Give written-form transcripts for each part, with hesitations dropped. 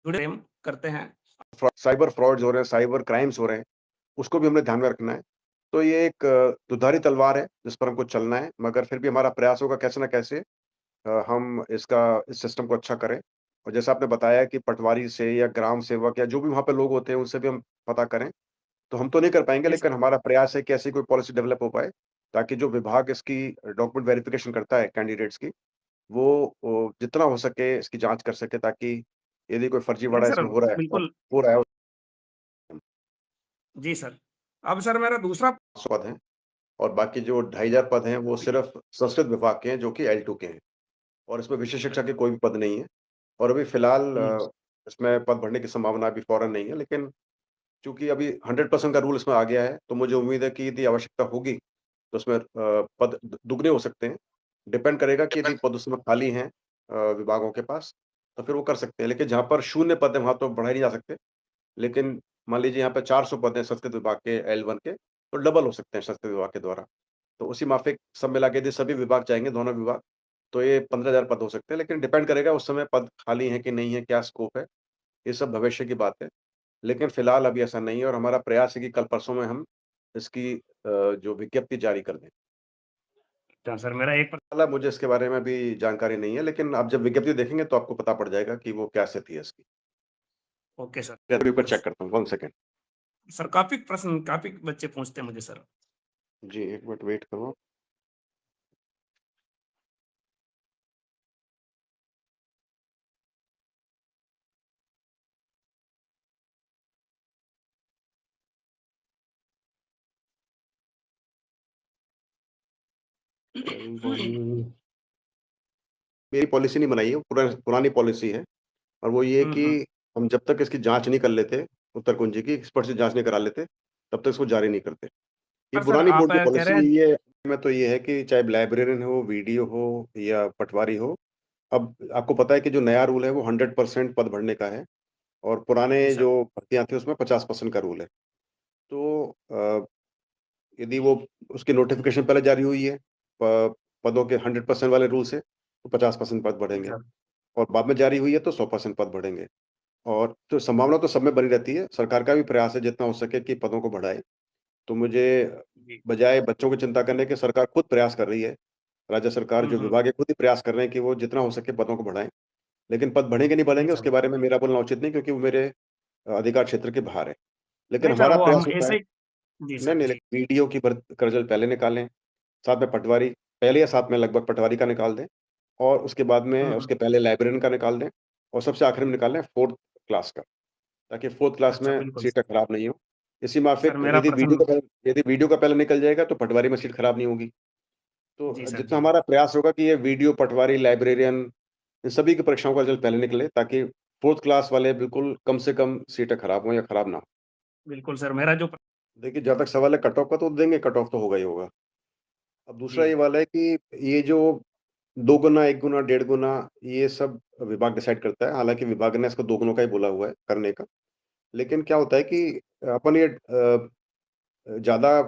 जुड़े हम करते हैं। साइबर फ्रॉड्स हो रहे हैं, साइबर क्राइम्स हो रहे हैं, उसको भी हमने ध्यान में रखना है। तो ये एक दुधारी तलवार है, जिस पर हमको चलना है, मगर फिर भी हमारा प्रयास होगा कैसे न कैसे हम इस सिस्टम को अच्छा करें। और जैसा आपने बताया कि पटवारी से या ग्राम सेवक या जो भी वहाँ पे लोग होते हैं, उनसे भी हम पता करें। तो हम तो नहीं कर पाएँगे, जी सर। लेकिन हमारा प्रयास है कि ऐसी कोई पॉलिसी डेवलप हो पाए, ताकि जो विभाग इसकी डॉक्यूमेंट वेरिफिकेशन करता है कैंडिडेट्स की, वो जितना हो सके इसकी जाँच कर सके, ताकि यदि कोई नहीं फर्जीवाड़ा सर, इसमें हो रहा है और बिल्कुल। हो रहा है। जी सर। अब सर मेरा दूसरा। पद हैं और बाकी जो 2500 पद हैं, वो जी। सिर्फ़ संस्कृत विभाग के हैं, जो कि L2 के हैं और इसमें विषय शिक्षा के कोई भी पद नहीं है और अभी फ़िलहाल हुँ, इसमें पद बढ़ने की संभावना अभी फ़ौरन नहीं है, लेकिन चूँकि अभी 100% का रूल इसमें आ गया है, तो मुझे उम्मीद है कि यदि आवश्यकता होगी, तो उसमें पद दुगने हो सकते हैं। डिपेंड करेगा कि यदि पद उसमें खाली हैं विभागों के पास, तो फिर वो कर सकते हैं, लेकिन जहाँ पर शून्य पद है, वहाँ तो बढ़ाए नहीं जा सकते। लेकिन मान लीजिए यहाँ पे 400 पद हैं संस्कृत विभाग के L1 के, तो डबल हो सकते हैं संस्कृत विभाग के द्वारा। तो उसी माफिक सब मिला के यदि सभी विभाग चाहेंगे, दोनों विभाग, तो ये 15,000 पद हो सकते हैं, लेकिन डिपेंड करेगा उस समय पद खाली हैं कि नहीं है, क्या स्कोप है, ये सब भविष्य की बात है। लेकिन फिलहाल अभी ऐसा नहीं है और हमारा प्रयास है कि कल-परसों में हम इसकी जो विज्ञप्ति जारी कर दें। अच्छा सर मेरा एक हालाँ मुझे इसके बारे में अभी जानकारी नहीं है, लेकिन आप जब विज्ञप्ति देखेंगे तो आपको पता पड़ जाएगा कि वो क्या स्थिति है इसकी। Okay sir. मैं अभी ऊपर चेक करता हूँ, 1 सेकंड। सर काफ़ी बच्चे पूछते हैं मुझे सर। जी, 1 मिनट वेट करो। L1 मेरी पॉलिसी नहीं बनाई है, पुरानी पॉलिसी है और वो ये है हुँ, कि हुँ। हम जब तक इसकी जाँच नहीं कर लेते, उत्तर कुंजी की एक्सपर्ट से जाँच नहीं करा लेते, तब तक इसको जारी नहीं करते। ये पर सर पुरानी आप बोर्ड की कह पॉलिसी रहे हैं। यही है में तो ये है कि चाहे लाइब्रेरियन हो, वीडियो हो या पटवारी हो, अब आपको पता है कि जो नया रूल है वो 100% पद भरने का है और जी पुराने सर। जो भर्तियाँ थी उसमें 50% का रूल है। तो यदि वो उसकी नोटिफ़िकेशन पहले जारी हुई है, प पदों के 100% वाले रूल से, तो 50% पद जी बढ़ेंगे सर। और बाद में जारी हुई है तो 100% पद बढ़ेंगे। और तो संभावना तो सब में बनी रहती है, सरकार का भी प्रयास है जितना हो सके कि पदों को बढ़ाए। तो मुझे जी। बजाय बच्चों की चिंता करने के सरकार खुद प्रयास कर रही है। राज्य सरकार हुँ, जो हुँ। विभाग है खुद ही प्रयास कर रहे हैं कि वो जितना हो सके पदों को बढ़ाएँ। लेकिन पद बढ़ेंगे नहीं जी बढ़ेंगे सर। उसके बारे में मेरा बोलना उचित नहीं क्योंकि वो मेरे अधिकार क्षेत्र के बाहर है। लेकिन नहीं सर हमारा वो प्रयास हम होता ऐसे है ही। जी नहीं, सर, नहीं, जी। वीडियो की का रिज़ल्ट पहले निकालें, साथ में पटवारी पहले या साथ में लगभग पटवारी का निकाल दें और उसके बाद हुँ, में हुँ। उसके पहले लाइब्रेरियन का निकाल दें और सबसे आखिर में निकाल लें 4th क्लास का, ताकि 4th क्लास अच्छा में बिल्कुल सीटें सर। खराब नहीं हो। इसी सर माफ़िक मेरा प्रश्न। यदि वीडियो का पहले निकल जाएगा तो पटवारी में सीट खराब नहीं होगी। जी तो सर, जितना जी। हमारा प्रयास होगा कि ये वीडियो, पटवारी, लाइब्रेरियन इन सभी की परीक्षाओं का रिज़ल्ट पहले निकले ताकि 4th क्लास वाले बिल्कुल कम से कम सीटें खराब हों या खराब ना हो। बिल्कुल सर मेरा जो देखिए, जहाँ तक सवाल है कट ऑफ का तो देंगे, कट ऑफ तो होगा ही होगा। अब दूसरा जी। ये वाला है कि ये जो 2 गुना, 1 गुना, डेढ़ गुना ये सब विभाग डिसाइड करता है। हालाँकि विभाग ने इसको 2 गुणों का ही बोला हुआ है करने का। लेकिन क्या होता है कि अपन ये ज़्यादा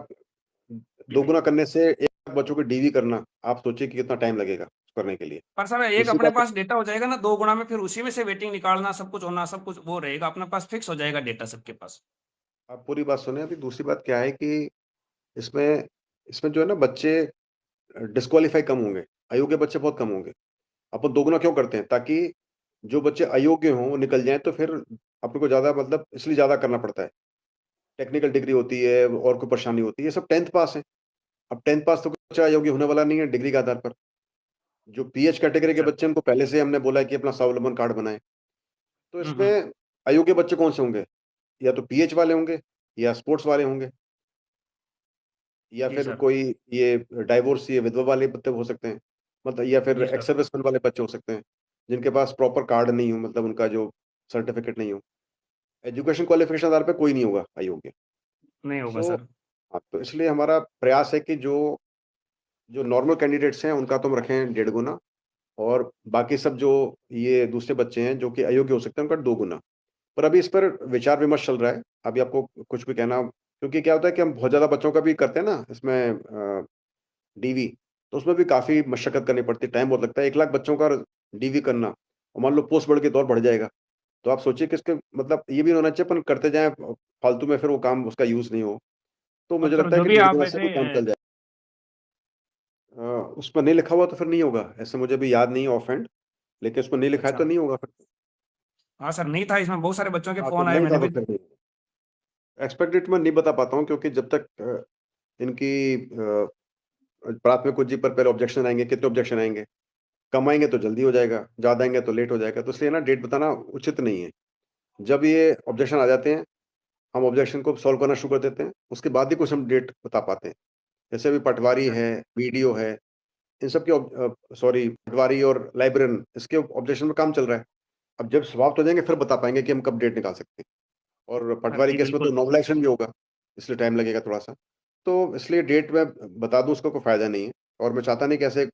2 गुना करने से 1 लाख बच्चों को डीवी करना, आप सोचिए कि कितना टाइम लगेगा उसको करने के लिए। पर सर एक दूसरी अपने बात पास डेटा हो जाएगा ना 2 गुणा में फिर उसी में से वेटिंग निकालना सब कुछ होना सब कुछ वो रहेगा अपने पास फिक्स हो जाएगा डेटा सबके पास। आप पूरी बात सुनें अभी दूसरी बात क्या है कि इसमें इसमें जो है ना बच्चे डिस्क्वालीफाई कम होंगे, अयोग्य बच्चे बहुत कम होंगे। अपन दोगुना क्यों करते हैं? ताकि जो बच्चे अयोग्य हों, वो निकल जाएँ तो फिर अपने को ज़्यादा मतलब इसलिए ज़्यादा करना पड़ता है। टेक्निकल डिग्री होती है और कोई परेशानी होती है, ये सब 10th पास है। अब 10th पास तो कोई बच्चा अयोग्य होने वाला नहीं है डिग्री के आधार पर। जो पीएच कैटेगरी के अच्छा। बच्चे हैं, उनको पहले से हमने बोला है कि अपना स्वावलंबन कार्ड बनाएँ। तो हुँ, हुँ। इसमें अयोग्य बच्चे कौन से होंगे? या तो पीएच वाले होंगे या स्पोर्ट्स वाले होंगे या जी फिर सर। कोई ये डाइवोर्स ये विधवा वाले बच्चे हो सकते हैं। मतलब या फिर जी सर। एक्स सर्विसमैन वाले बच्चे हो सकते हैं, जिनके पास प्रॉपर कार्ड नहीं हो मतलब उनका जो सर्टिफ़िकेट नहीं हो। एजुकेशन क्वालिफ़िकेशन आधार पे कोई नहीं होगा अयोग्य। नहीं होगा सो सर। हाँ, तो इसलिए हमारा प्रयास है कि जो जो नॉर्मल कैंडिडेट्स हैं उनका तो हम रखें डेढ़ गुना और बाकी सब जो ये दूसरे बच्चे हैं जो कि अयोग्य हो सकते हैं उनका 2 गुना। पर अभी इस पर विचार-विमर्श चल रहा है। अभी आपको कुछ भी कहना क्योंकि क्या होता है कि हम बहुत ज़्यादा बच्चों का भी करते हैं ना इसमें डीवी, तो उसमें भी काफ़ी मशक्कत करनी पड़ती है, टाइम बहुत लगता है। 1 लाख बच्चों का डीवी करना और मान लो पोस्ट बढ़ के तो और बढ़ जाएगा। तो आप सोचिए कि इसके मतलब ये भी होना चाहिए अपन करते जाएँ फालतू में फिर वो काम उसका यूज़ नहीं हो। तो अब मुझे सर लगता है जो कि भी डेढ़ आप गुना से ऐसे भी काम चल जाए। उसमें नहीं लिखा हुआ तो फिर नहीं होगा, ऐसे मुझे अभी याद नहीं है ऑफहैंड, लेकिन उसमें नहीं लिखा है तो अच्छा। नहीं होगा फिर। हाँ सर, नहीं था इसमें बहुत सारे बच्चों के हाँ, तो फ़ोन आए नहीं मैंने था तो भी फिर नहीं। एक्सपेक्ट डेट मैं नहीं बता पाता हूँ क्योंकि जब तक इनकी प्राथमिक कुंजी पर पहले ऑब्जेक्शन आएँगे, कितने ऑब्जेक्शन आएँगे? कम आएँगे तो जल्दी हो जाएगा, ज़्यादा आएँगे तो लेट हो जाएगा, तो इसलिए ना डेट बताना उचित नहीं है। जब ये ऑब्जेक्शन आ जाते हैं, हम ऑब्जेक्शन को सॉल्व करना शुरू कर देते हैं, उसके बाद ही कुछ हम डेट बता पाते हैं। जैसे अभी पटवारी अच्छा, है, बीडीओ है, इन सब के सॉरी पटवारी और लाइब्रेरियन इसके ऑब्जेक्शन में काम चल रहा है। अब जब समाप्त हो जाएँगे फिर बता पाएँगे कि हम कब डेट निकाल सकते हैं। और हाँ पटवारी जी, केस में तो बिल्कुल। नॉवेलाइज़ेशन भी होगा, इसलिए टाइम लगेगा थोड़ा-सा। तो इसलिए डेट मैं बता दूँ उसका कोई फ़ायदा नहीं है और मैं चाहता नहीं कि ऐसे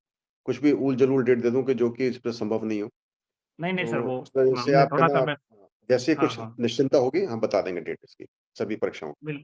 कुछ भी ऊल-जलूल डेट दे दूँ कि जो कि इस पे संभव नहीं हो। नहीं, नहीं सर, तो वो उस वजह से हमने आप है थोड़ा-सा ना मैं जैसे ही हाँ, कुछ हाँ। निश्चिंतता होगी हम बता देंगे डेट इसकी, सभी परीक्षाओं की। बिल